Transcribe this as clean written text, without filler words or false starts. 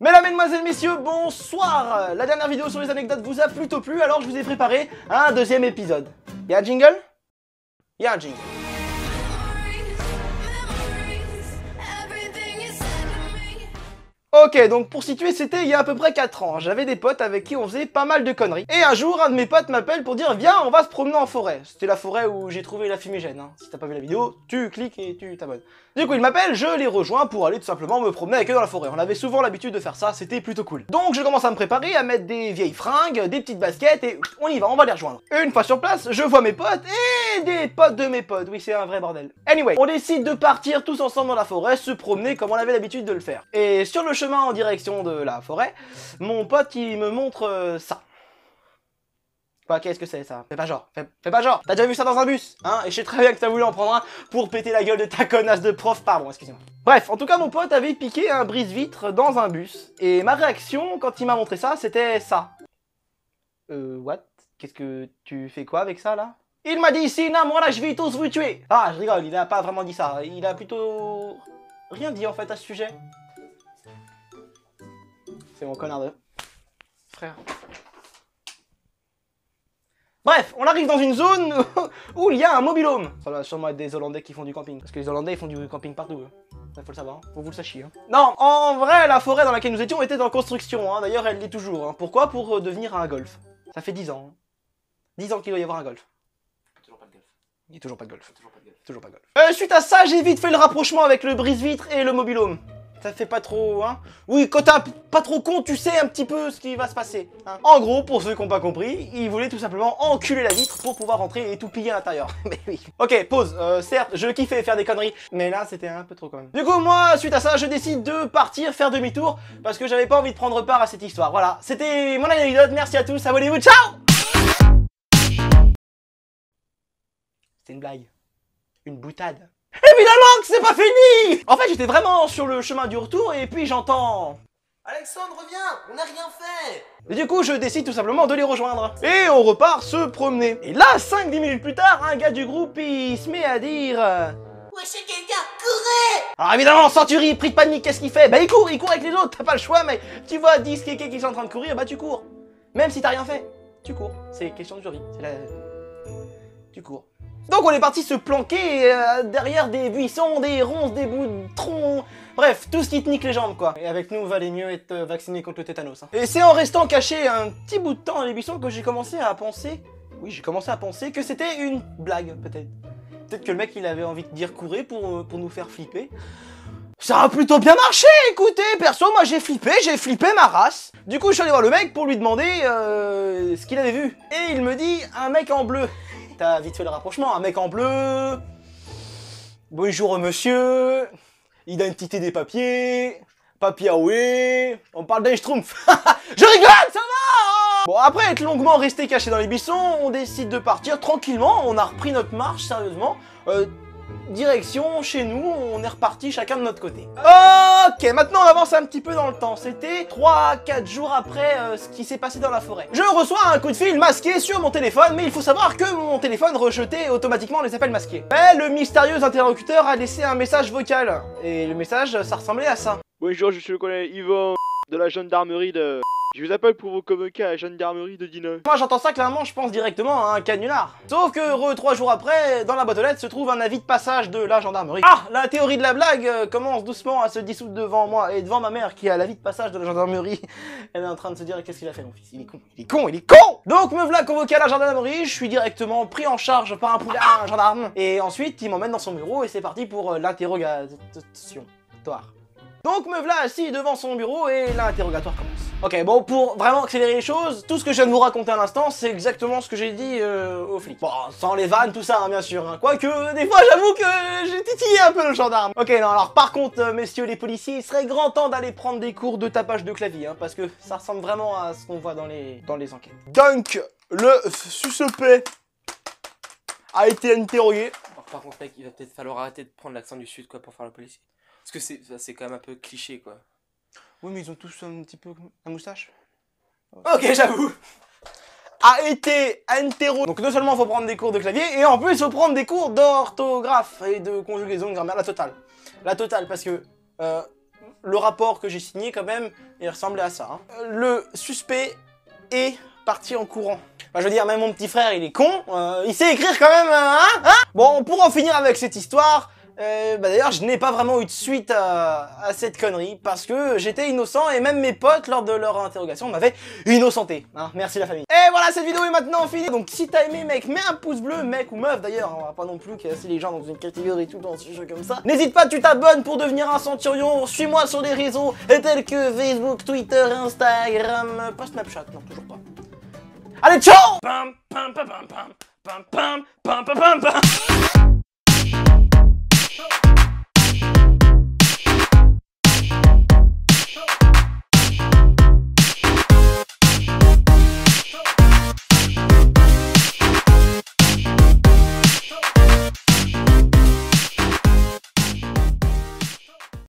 Mesdames, mesdemoiselles, messieurs, bonsoir. La dernière vidéo sur les anecdotes vous a plutôt plu, alors je vous ai préparé un deuxième épisode. Y'a un jingle? Y'a un jingle. Ok, donc pour situer, c'était il y a à peu près 4 ans. J'avais des potes avec qui on faisait pas mal de conneries. Et un jour, un de mes potes m'appelle pour dire « Viens, on va se promener en forêt ». C'était la forêt où j'ai trouvé la fumigène. Hein. Si t'as pas vu la vidéo, tu cliques et tu t'abonnes. Du coup, il m'appelle, je les rejoins pour aller tout simplement me promener avec eux dans la forêt. On avait souvent l'habitude de faire ça, c'était plutôt cool. Donc je commence à me préparer, à mettre des vieilles fringues, des petites baskets et on y va, on va les rejoindre. Une fois sur place, je vois mes potes et des potes de mes potes. Oui, c'est un vrai bordel. Anyway, on décide de partir tous ensemble dans la forêt, se promener comme on avait l'habitude de le faire. Et sur le chemin en direction de la forêt, mon pote il me montre ça. Quoi, qu'est-ce que c'est ça? Fais pas genre, fais pas genre. T'as déjà vu ça dans un bus, hein? Et je sais très bien que t'as voulu en prendre un pour péter la gueule de ta connasse de prof, pardon, excusez-moi. Bref, en tout cas mon pote avait piqué un brise-vitre dans un bus. Et ma réaction quand il m'a montré ça, c'était ça. What? Qu'est-ce que tu fais quoi avec ça là? Il m'a dit si, non, moi là je vais tous vous tuer. Ah, je rigole, il a pas vraiment dit ça. Il a plutôt rien dit en fait à ce sujet. C'est mon connard de frère. Bref, on arrive dans une zone où il y a un mobil-home. Ça va sûrement être des Hollandais qui font du camping. Parce que les Hollandais ils font du camping partout. Faut le savoir, hein. Faut que vous le sachiez. Hein. Non, en vrai, la forêt dans laquelle nous étions était en construction. Hein. D'ailleurs, elle l'est toujours. Hein. Pourquoi? Pour devenir un golf. Ça fait 10 ans. Hein. 10 ans qu'il doit y avoir un golf. Toujours pas de golf. Il n'y a toujours pas de golf. Toujours pas de golf. Toujours pas de golf. Suite à ça, j'ai vite fait le rapprochement avec le brise-vitre et le mobil-home. Ça fait pas trop, hein? Oui, quand t'es pas trop con, tu sais un petit peu ce qui va se passer. Hein. En gros, pour ceux qui n'ont pas compris, ils voulaient tout simplement enculer la vitre pour pouvoir rentrer et tout piller à l'intérieur. Mais oui. Ok, pause. Certes, je kiffais faire des conneries, mais là, c'était un peu trop quand même. Du coup, moi, suite à ça, je décide de partir faire demi-tour parce que j'avais pas envie de prendre part à cette histoire. Voilà, c'était mon anecdote. Merci à tous. Abonnez-vous. Ciao! C'était une blague. Une boutade. Évidemment que c'est pas fini! En fait, j'étais vraiment sur le chemin du retour et puis j'entends... Alexandre, reviens! On n'a rien fait! Et du coup, je décide tout simplement de les rejoindre. Et on repart se promener. Et là, 5-10 minutes plus tard, un gars du groupe, il se met à dire... Wesh, c'est quelqu'un! Courez! Alors évidemment, Century, pris de panique, qu'est-ce qu'il fait? Bah il court avec les autres, t'as pas le choix, mec. Tu vois 10 kékés qui sont en train de courir, bah tu cours. Même si t'as rien fait, tu cours. C'est question de survie. C'est la... Tu cours. Donc on est parti se planquer derrière des buissons, des ronces, des bouts de troncs, bref, tout ce qui te nique les jambes quoi. Et avec nous, valait mieux être vacciné contre le tétanos. Hein. Et c'est en restant caché un petit bout de temps dans les buissons que j'ai commencé à penser... Oui, j'ai commencé à penser que c'était une blague, peut-être. Peut-être que le mec, il avait envie de dire courir pour nous faire flipper. Ça a plutôt bien marché, écoutez, perso, moi j'ai flippé ma race. Du coup, je suis allé voir le mec pour lui demander ce qu'il avait vu. Et il me dit, un mec en bleu. T'as vite fait le rapprochement, un mec en bleu. Bonjour monsieur. Identité des papiers. Papier ouais. On parle d'un schtroumpf. Je rigole, ça va. Bon, après être longuement resté caché dans les buissons, on décide de partir tranquillement. On a repris notre marche, sérieusement. Direction chez nous, on est reparti chacun de notre côté. Ok, maintenant on avance un petit peu dans le temps. C'était 3-4 jours après ce qui s'est passé dans la forêt. Je reçois un coup de fil masqué sur mon téléphone, mais il faut savoir que mon téléphone rejetait automatiquement les appels masqués. Mais le mystérieux interlocuteur a laissé un message vocal. Et le message, ça ressemblait à ça. Bonjour, je suis le colonel Yvan de la gendarmerie de... Je vous appelle pour vous convoquer à la gendarmerie de Dinan. Moi j'entends ça clairement, je pense directement à un canular. Sauf que 3 jours après, dans la boîte aux lettres se trouve un avis de passage de la gendarmerie. Ah, la théorie de la blague commence doucement à se dissoudre devant moi et devant ma mère qui a l'avis de passage de la gendarmerie. Elle est en train de se dire qu'est-ce qu'il a fait mon fils, il est con, il est con, il est con. Donc me voilà convoqué à la gendarmerie, je suis directement pris en charge par un gendarme. Et ensuite il m'emmène dans son bureau et c'est parti pour l'interrogation. Donc me voilà assis devant son bureau et l'interrogatoire commence. Ok, bon, pour vraiment accélérer les choses, tout ce que je viens de vous raconter à l'instant, c'est exactement ce que j'ai dit aux flics. Bon, sans les vannes, tout ça, hein, bien sûr. Hein. Quoique, des fois, j'avoue que j'ai titillé un peu le gendarme. Ok, non, alors par contre, messieurs les policiers, il serait grand temps d'aller prendre des cours de tapage de clavier, hein, parce que ça ressemble vraiment à ce qu'on voit dans les enquêtes. Donc, le suspect a été interrogé. Alors, par contre, mec, il va peut-être falloir arrêter de prendre l'accent du sud, quoi, pour faire le policier. Parce que c'est quand même un peu cliché, quoi. Oui, mais ils ont tous un petit peu la moustache. Ok, j'avoue. A été interrogé. Donc non seulement il faut prendre des cours de clavier, et en plus il faut prendre des cours d'orthographe et de conjugaison de grammaire, la totale. La totale, parce que le rapport que j'ai signé quand même, il ressemblait à ça. Hein. Le suspect est parti en courant. Enfin, je veux dire, même mon petit frère, il est con. Il sait écrire quand même, hein. Bon, pour en finir avec cette histoire, d'ailleurs, je n'ai pas vraiment eu de suite à cette connerie parce que j'étais innocent et même mes potes, lors de leur interrogation, m'avaient innocenté. Hein. Merci la famille. Et voilà, cette vidéo est maintenant finie. Donc, si t'as aimé, mec, mets un pouce bleu, mec ou meuf d'ailleurs. On va pas non plus casser les gens dans une catégorie tout dans ce jeu comme ça. N'hésite pas, tu t'abonnes pour devenir un centurion. Suis-moi sur les réseaux tels que Facebook, Twitter, Instagram, pas Snapchat, non, toujours pas. Allez, ciao! Pam, pam, pam, pam, pam, pam, pam, pam, pam, pam.